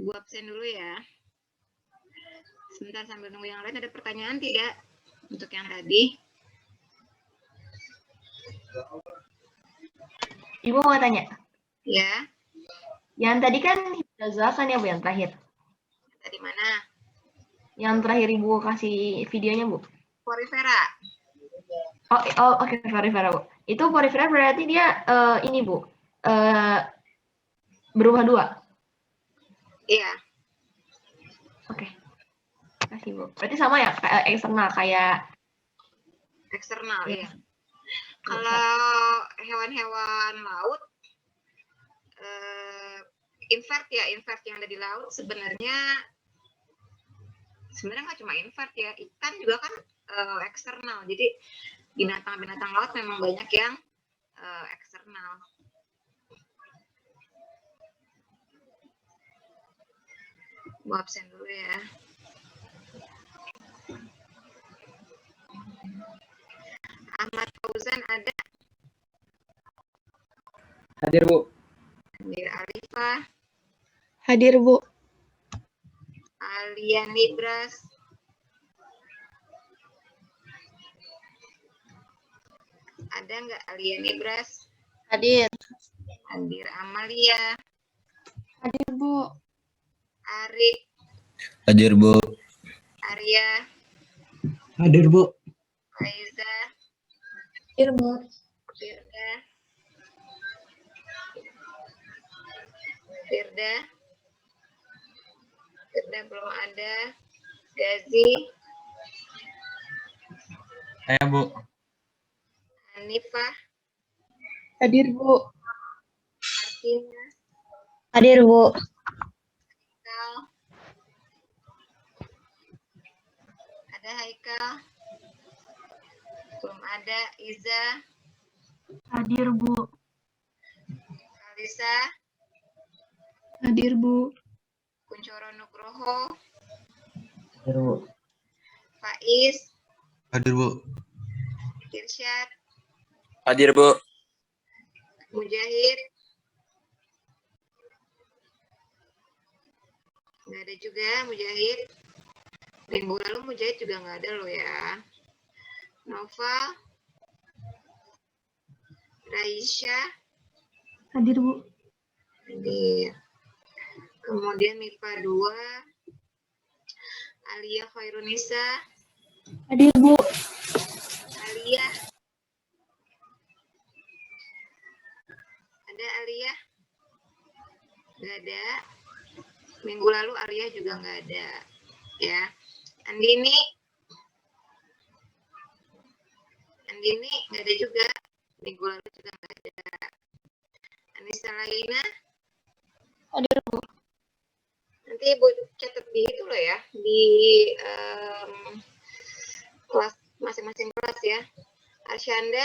Ibu absen dulu ya. Sebentar sambil nunggu yang lain, ada pertanyaan tidak untuk yang tadi? Ibu mau tanya? Ya. Yang tadi kan Hifdzah kan ya Bu, yang terakhir? Tadi mana? Yang terakhir Ibu kasih videonya Bu? Porifera. Oh oke, Porifera Bu. Itu Porifera berarti dia ini Bu, berubah 2? Iya. Oke. Kasih Bu. Berarti sama ya, kayak eksternal kayak Eksternal ya. Ya. Kalau hewan-hewan laut invert yang ada di laut sebenarnya nggak cuma invert ya, ikan juga kan eksternal. Jadi binatang-binatang laut memang banyak yang eksternal. Gua absen dulu ya. Ahmad Fauzan ada? Hadir Bu. Hadir. Arifah? Hadir Bu. Alia Nibras? Ada nggak Alia Nibras? Hadir. Hadir. Amalia? Hadir Bu. Arik? Hadir Bu. Arya? Hadir Bu. Faiza? Hadir Bu. Firda? Firda? Firda belum ada. Gazi? Saya Bu. Hanifah? Hadir Bu. Martina? Hadir Bu. Haikal? Ada Haikal? Belum ada. Iza? Hadir Bu. Kalisa? Hadir Bu. Kuncoro Nugroho? Hadir Bu. Faiz? Hadir Bu. Irsyad? Hadir Bu. Mujahid? Nggak ada juga Mujahid. Minggu lalu Mujahid juga nggak ada loh ya. Nova? Raisya? Hadir Bu. Hadir. Kemudian MIPA 2, Alia Khairunisa? Hadir Bu. Alia? Ada Alia? Nggak ada. Minggu lalu Alia juga nggak ada. Ya. Andini? Andini nggak ada juga. Minggu lalu juga nggak ada. Anissa Laina? Hadir Bu. Nanti Ibu catat di itu loh ya, di kelas masing-masing kelas ya. Arsyanda?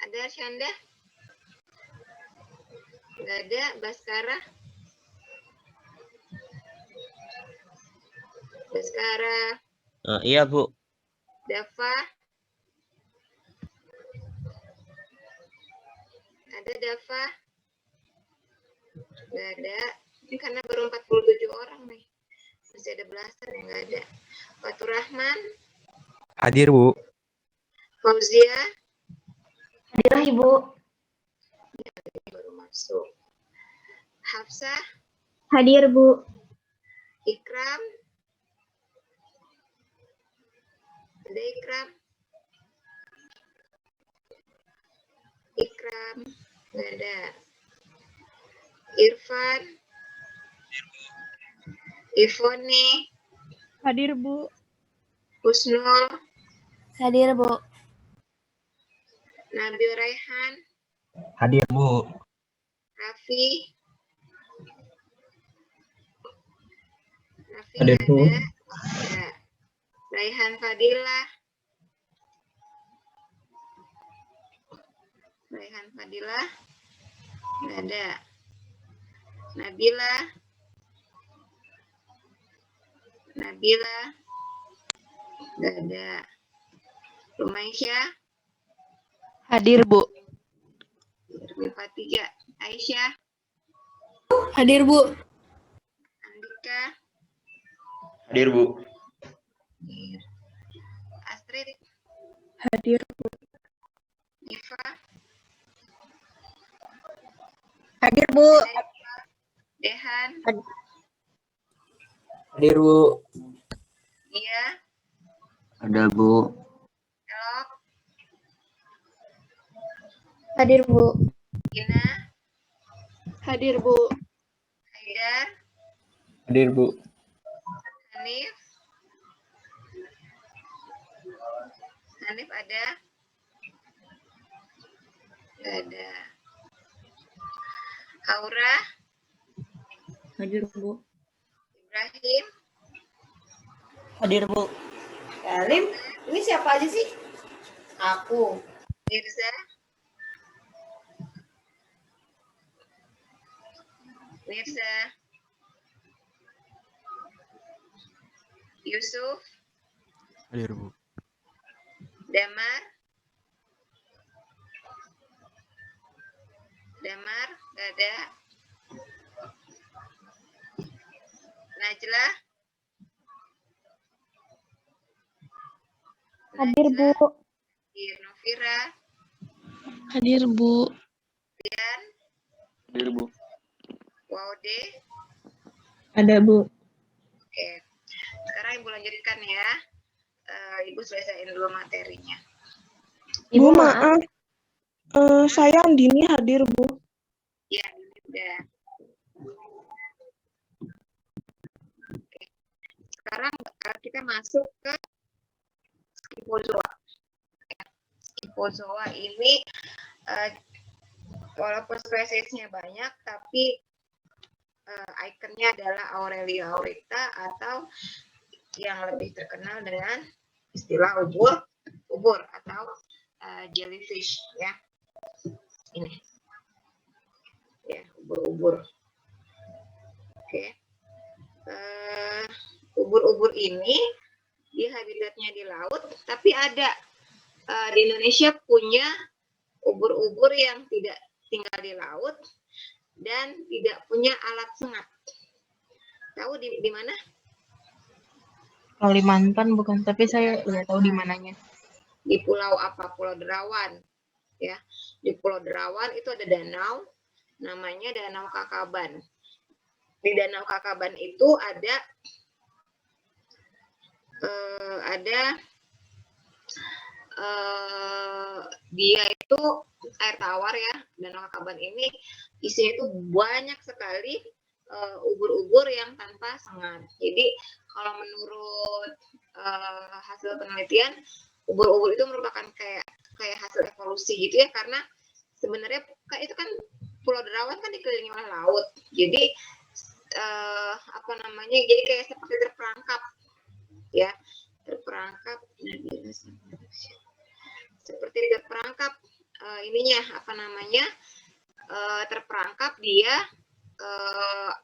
Ada Arsyanda? Nggak ada. Baskara? Baskara? Iya Bu. Dava? Ada Dava? Nggak ada. Ini karena baru 47 orang nih. Masih ada belasan yang nggak ada. Fatur Rahman? Hadir Bu. Fauzia? Hadirlah Ibu. Ini baru masuk. Hafsah? Hadir Bu. Ikram? Ada Ikram? Ikram? Nggak ada. Irfan? Ivoni? Hadir Bu. Husnul? Hadir Bu. Nabil Raihan? Hadir Bu. Raffi? Raffi Hadir, nggak Bu. ada. Ya. Raihan Fadilah? Raihan Fadilah? Nggak ada. Nabila? Nabila? Nggak ada. Rumaisyah? Hadir Bu. MIPA 3. Aisyah? Hadir, Bu. Andika, Hadir, Bu. Astrid, Hadir, Iva, Hadir, Bu. Dehan, Hadir, Bu. Iya, Ada, Bu. Elok, Hadir, Bu. Ina, Hadir, Bu. Haidar, Hadir, Bu. Hanif. Hanif ada? Nggak ada. Aura, Hadir, Bu. Ibrahim, Hadir, Bu. Salim, ini siapa aja sih? Aku. Mirza, Mirza, Yusuf, Hadir, Bu. Damar, Damar, nggak ada. Najla, Hadir, Bu. Novira, Hadir, Bu. Rian, Hadir, Bu. Waude. Ada, Bu. Oke, sekarang Ibu lanjutkan ya. Ibu selesaiin dulu materinya. Ibu Bu, maaf. maaf. Saya Andini hadir, Bu. Ya, ini udah. Oke. Sekarang kita masuk ke Scyphozoa. Scyphozoa ini walaupun spesiesnya banyak, tapi ikonnya adalah Aurelia aurita atau yang lebih terkenal dengan istilah ubur atau jellyfish ya. Ini ya, ubur-ubur. Oke. Ubur-ubur ini dia habitatnya di laut, tapi ada di Indonesia punya ubur-ubur yang tidak tinggal di laut dan tidak punya alat sengat. Tahu di mana? Kalimantan bukan, tapi saya nggak tahu di mananya. Di pulau apa? Pulau Derawan. Ya, di Pulau Derawan itu ada danau, namanya Danau Kakaban. Di Danau Kakaban itu ada dia itu air tawar ya. Danau Kakaban ini isinya itu banyak sekali ubur-ubur yang tanpa sengat. Jadi kalau menurut hasil penelitian, ubur-ubur itu merupakan kayak hasil evolusi gitu ya, karena sebenarnya itu kan Pulau Derawan kan dikelilingi oleh laut. Jadi jadi kayak seperti terperangkap ya, seperti terperangkap terperangkap dia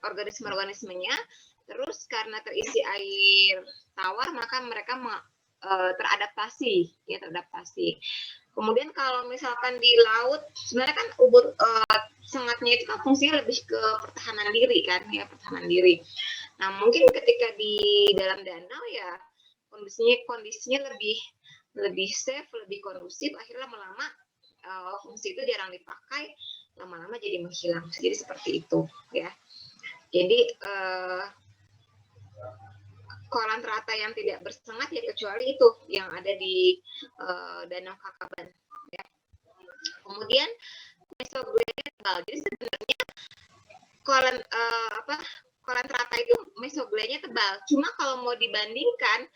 organisme-organismenya. Terus karena terisi air tawar, maka mereka teradaptasi. Kemudian kalau misalkan di laut, sebenarnya kan sengatnya itu kan fungsinya lebih ke pertahanan diri kan ya, pertahanan diri. Nah, mungkin ketika di dalam danau ya kondisinya lebih safe, lebih kondusif, akhirnya lama-lama fungsi itu jarang dipakai, lama-lama jadi menghilang. Jadi seperti itu ya. Jadi koral teratai yang tidak bersengat ya kecuali itu yang ada di Danau Kakaban ya. Kemudian mesoglea tebal. Jadi sebenarnya koral teratai itu mesogleanya tebal. Cuma kalau mau dibandingkan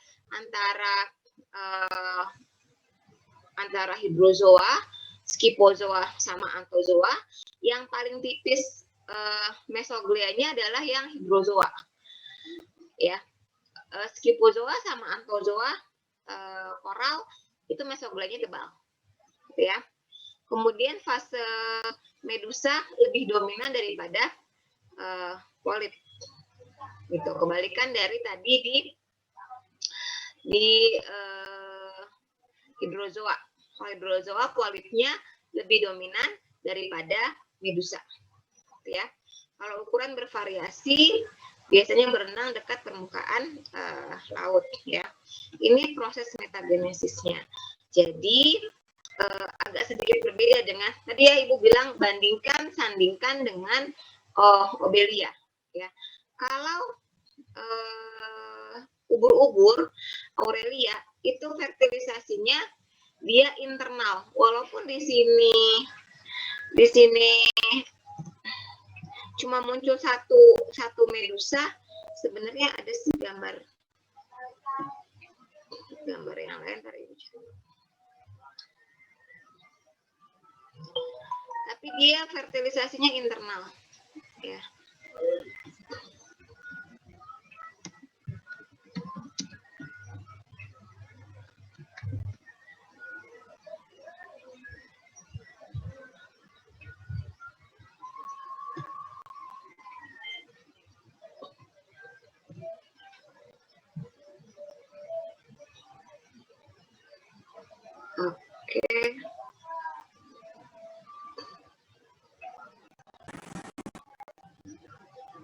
antara hydrozoa, scyphozoa sama anthozoa, yang paling tipis mesogleanya adalah yang hydrozoa. Ya. Scyphozoa sama anthozoa koral itu mesogleanya tebal. Gitu ya. Kemudian fase medusa lebih dominan daripada polip. Gitu. Kebalikan dari tadi di hydrozoa. Kalau hydrozoa polipnya lebih dominan daripada medusa. Gitu ya. Kalau ukuran bervariasi, biasanya berenang dekat permukaan laut ya. Ini proses metagenesisnya. Jadi agak sedikit berbeda dengan tadi ya Ibu bilang sandingkan dengan Obelia ya. Kalau ubur-ubur Aurelia itu fertilisasinya dia internal, walaupun di sini cuma muncul satu medusa, sebenarnya ada sih gambar yang lain tadi. Tapi dia fertilisasinya internal ya. Oke.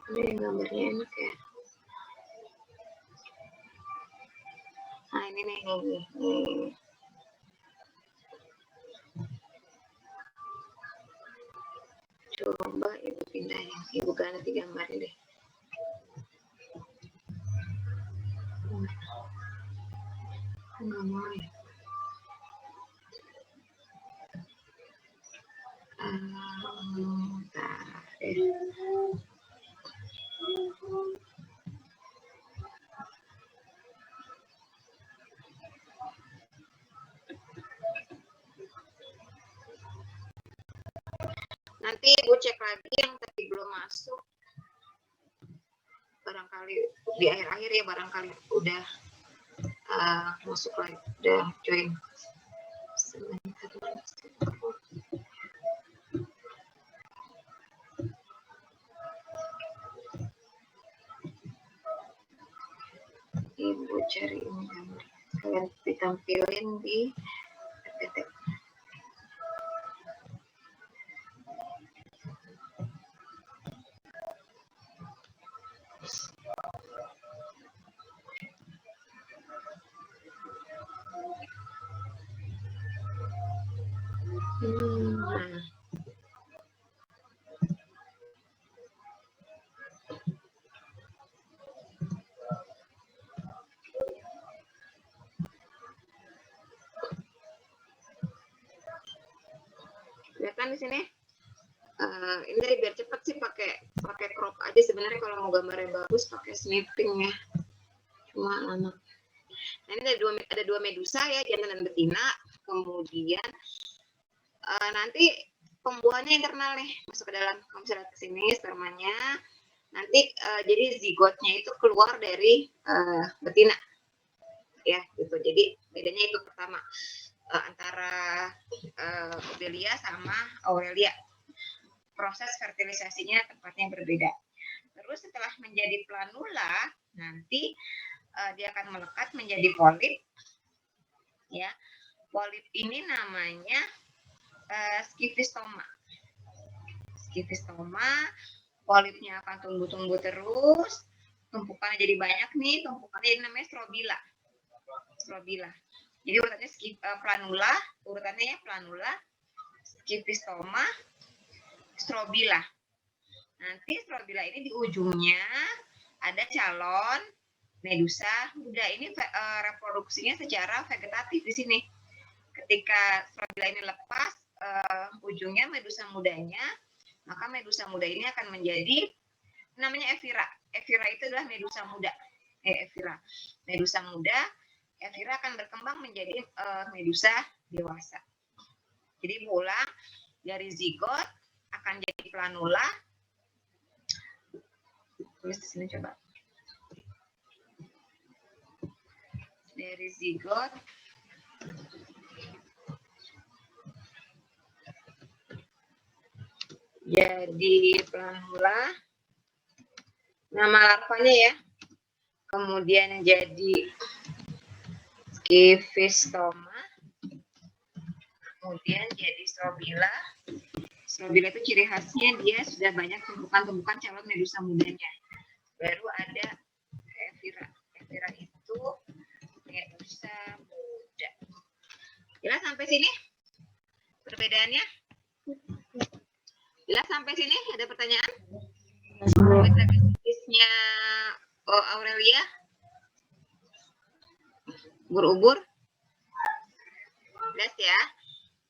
Ini gambarnya enak ya. Nah ini nih. Coba Ibu pindahin, Ibu ganti gambarnya deh. Nggak mau ya. Nanti Ibu cek lagi yang tadi belum masuk. Barangkali di akhir-akhir ya, barangkali udah masuk lagi, udah join. Ibu cari ini gambar. Kalian ditampilin di PPT. Nah. Kelihatan di sini? Ini dari biar cepet sih pakai crop aja sebenarnya. Kalau mau gambarnya bagus pakai snipping ya. Cuma lama. Nah ini ada dua medusa ya, jantan dan betina. Kemudian nanti pembuahannya internal nih, masuk ke dalam. Kamu bisa lihat ke sini spermanya. Nanti jadi zigotnya itu keluar dari betina. Ya gitu. Jadi bedanya itu pertama antara Obelia sama Aurelia. Proses fertilisasinya tempatnya berbeda. Terus setelah menjadi planula, nanti dia akan melekat menjadi polip. Ya, polip ini namanya skifistoma. Skifistoma, polipnya akan tumbuh-tumbuh terus, tumpukannya jadi banyak nih, tumpukannya ini namanya strobila. Strobila. Jadi urutannya planula, urutannya ya planula, skifistoma, strobila. Nanti strobila ini di ujungnya ada calon medusa muda. Ini reproduksinya secara vegetatif di sini. Ketika strobila ini lepas ujungnya medusa mudanya, maka medusa muda ini akan menjadi namanya Evira. Evira itu adalah medusa muda. Evira. Medusa muda, Evira akan berkembang menjadi medusa dewasa. Jadi ulang dari zigot akan jadi planula. Tulis di sini coba. Dari zigot jadi planula. Nama larvanya ya. Kemudian jadi skifistoma. Kemudian jadi strobila. Strobila itu ciri khasnya dia sudah banyak tumbukan-tumbukan calon medusa mudanya. Baru ada Evira. Evira itu medusa muda. Jelas sampai sini perbedaannya? Jelas sampai sini? Ada pertanyaan? Metagenetisnya Aurelia? Ubur-ubur? Jelas ya?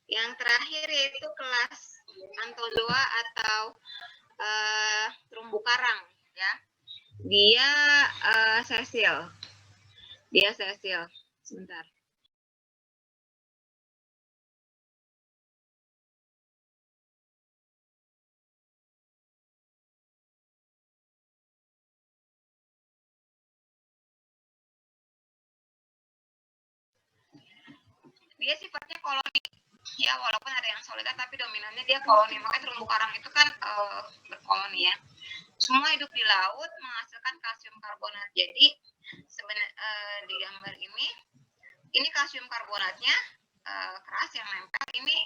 Yang terakhir yaitu kelas Anthozoa atau terumbu karang ya. Dia sesil. Dia sesil. Sebentar. Dia sifatnya koloni ya, walaupun ada yang soliter tapi dominannya dia koloni. Makanya terumbu karang itu kan berkoloni ya. Semua hidup di laut menghasilkan kalsium karbonat. Jadi sebenarnya di gambar ini kalsium karbonatnya keras yang nempel, ini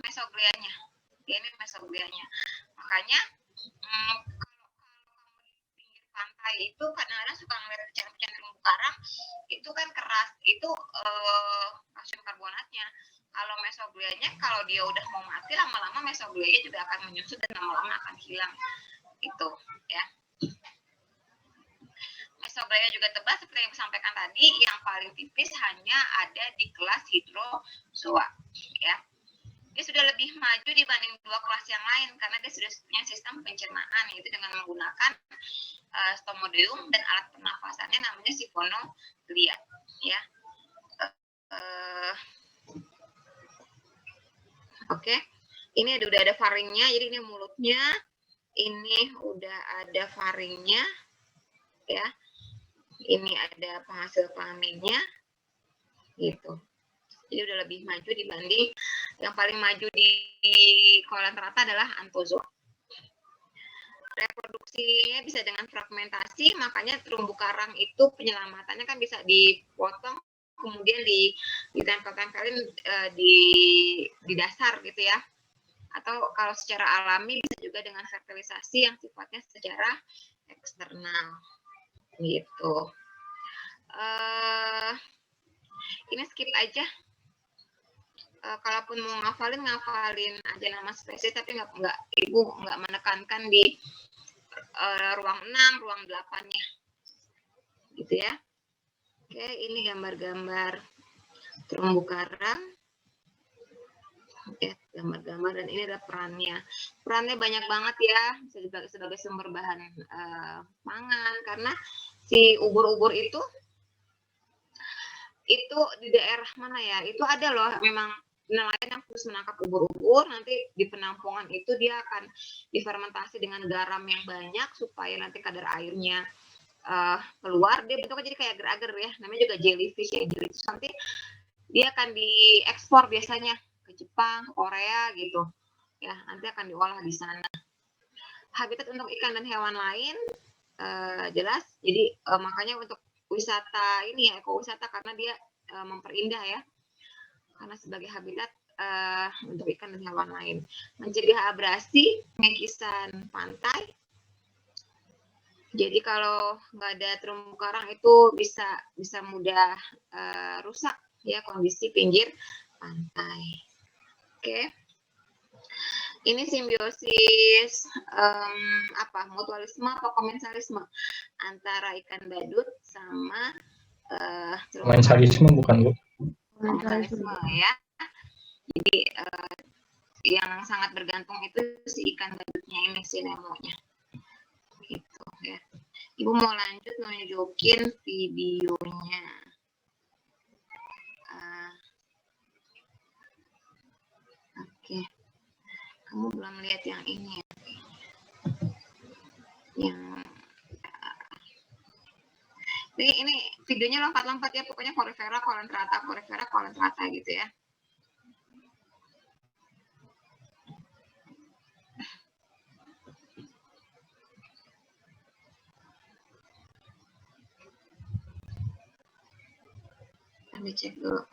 mesoglianya. Ini mesoglianya. Makanya kalau kamu di pinggir pantai itu kadang-kadang suka ngeliat pecahan-pecahan terumbu karang itu kan keras, itu kalsium karbonatnya. Kalau mesoglianya, kalau dia udah mau mati, lama-lama mesoglianya juga akan menyusut dan lama-lama akan hilang. Itu ya. Mesoglia juga tebal seperti yang disampaikan tadi, yang paling tipis hanya ada di kelas hydrozoa ya. Dia sudah lebih maju dibanding dua kelas yang lain karena dia sudah punya sistem pencernaan, yaitu dengan menggunakan stomodeum dan alat pernafasannya namanya siphonoglia ya. Oke. Ini udah ada faringnya, jadi ini mulutnya, ini udah ada faringnya ya. Ini ada penghasil kelaminnya gitu. Jadi udah lebih maju dibanding yang paling maju di kolam rata adalah Anthozoa. Reproduksinya bisa dengan fragmentasi, makanya terumbu karang itu penyelamatannya kan bisa dipotong kemudian ditempel-tempelin di dasar gitu ya. Atau kalau secara alami bisa juga dengan fertilisasi yang sifatnya secara eksternal gitu. Ini skip aja. Kalaupun mau ngafalin aja nama spesies, tapi ibu nggak menekankan di ruang 6, ruang 8-nya gitu ya. Oke, ini gambar-gambar terumbu karang. Oke, gambar-gambar, dan ini adalah perannya. Perannya banyak banget ya, sebagai sumber bahan pangan, karena si ubur-ubur itu di daerah mana ya, itu ada loh memang nelayan yang terus menangkap ubur-ubur, nanti di penampungan itu dia akan difermentasi dengan garam yang banyak supaya nanti kadar airnya keluar, dia bentuknya jadi kayak agar-agar ya, namanya juga jellyfish ya. Jellyfish nanti dia akan diekspor biasanya ke Jepang, ke Korea gitu ya, nanti akan diolah di sana. Habitat untuk ikan dan hewan lain jelas, jadi makanya untuk wisata ini ya, ekowisata, karena dia memperindah ya, karena sebagai habitat untuk ikan dan hewan lain. Mencegah abrasi, pengekisan pantai. Jadi kalau nggak ada terumbu karang itu bisa mudah rusak ya kondisi pinggir pantai. Oke. Ini simbiosis mutualisme atau komensalisme antara ikan badut sama Komensalisme bukan, Bu? komensalisme ya. Jadi yang sangat bergantung itu si ikan badutnya ini, si Nemonya. Gitu ya. Ibu mau lanjut nunjukin videonya. Oke. Kamu belum lihat yang ini ya. Ini videonya lompat-lompat ya, pokoknya Porifera, Coelenterata gitu ya. Kami cek dulu.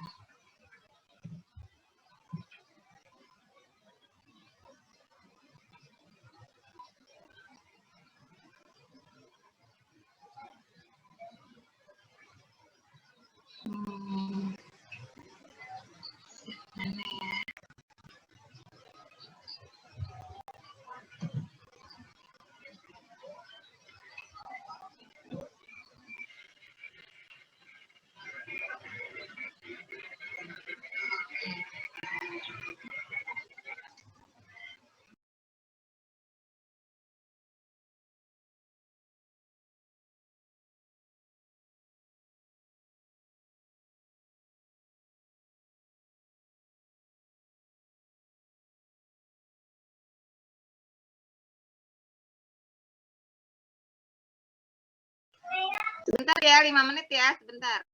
Sebentar ya, 5 menit ya, sebentar.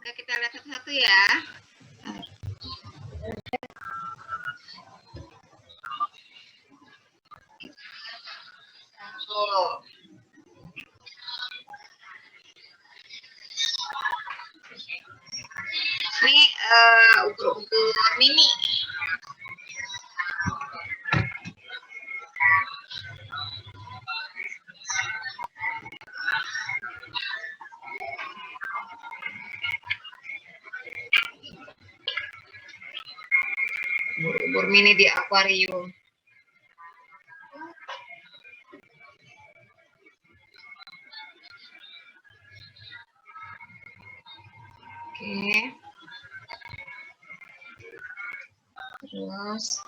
Oke, kita lihat satu-satu ya. Tuh. Ini ukur-ukur mini. Ubur mini di akuarium. Oke. Terus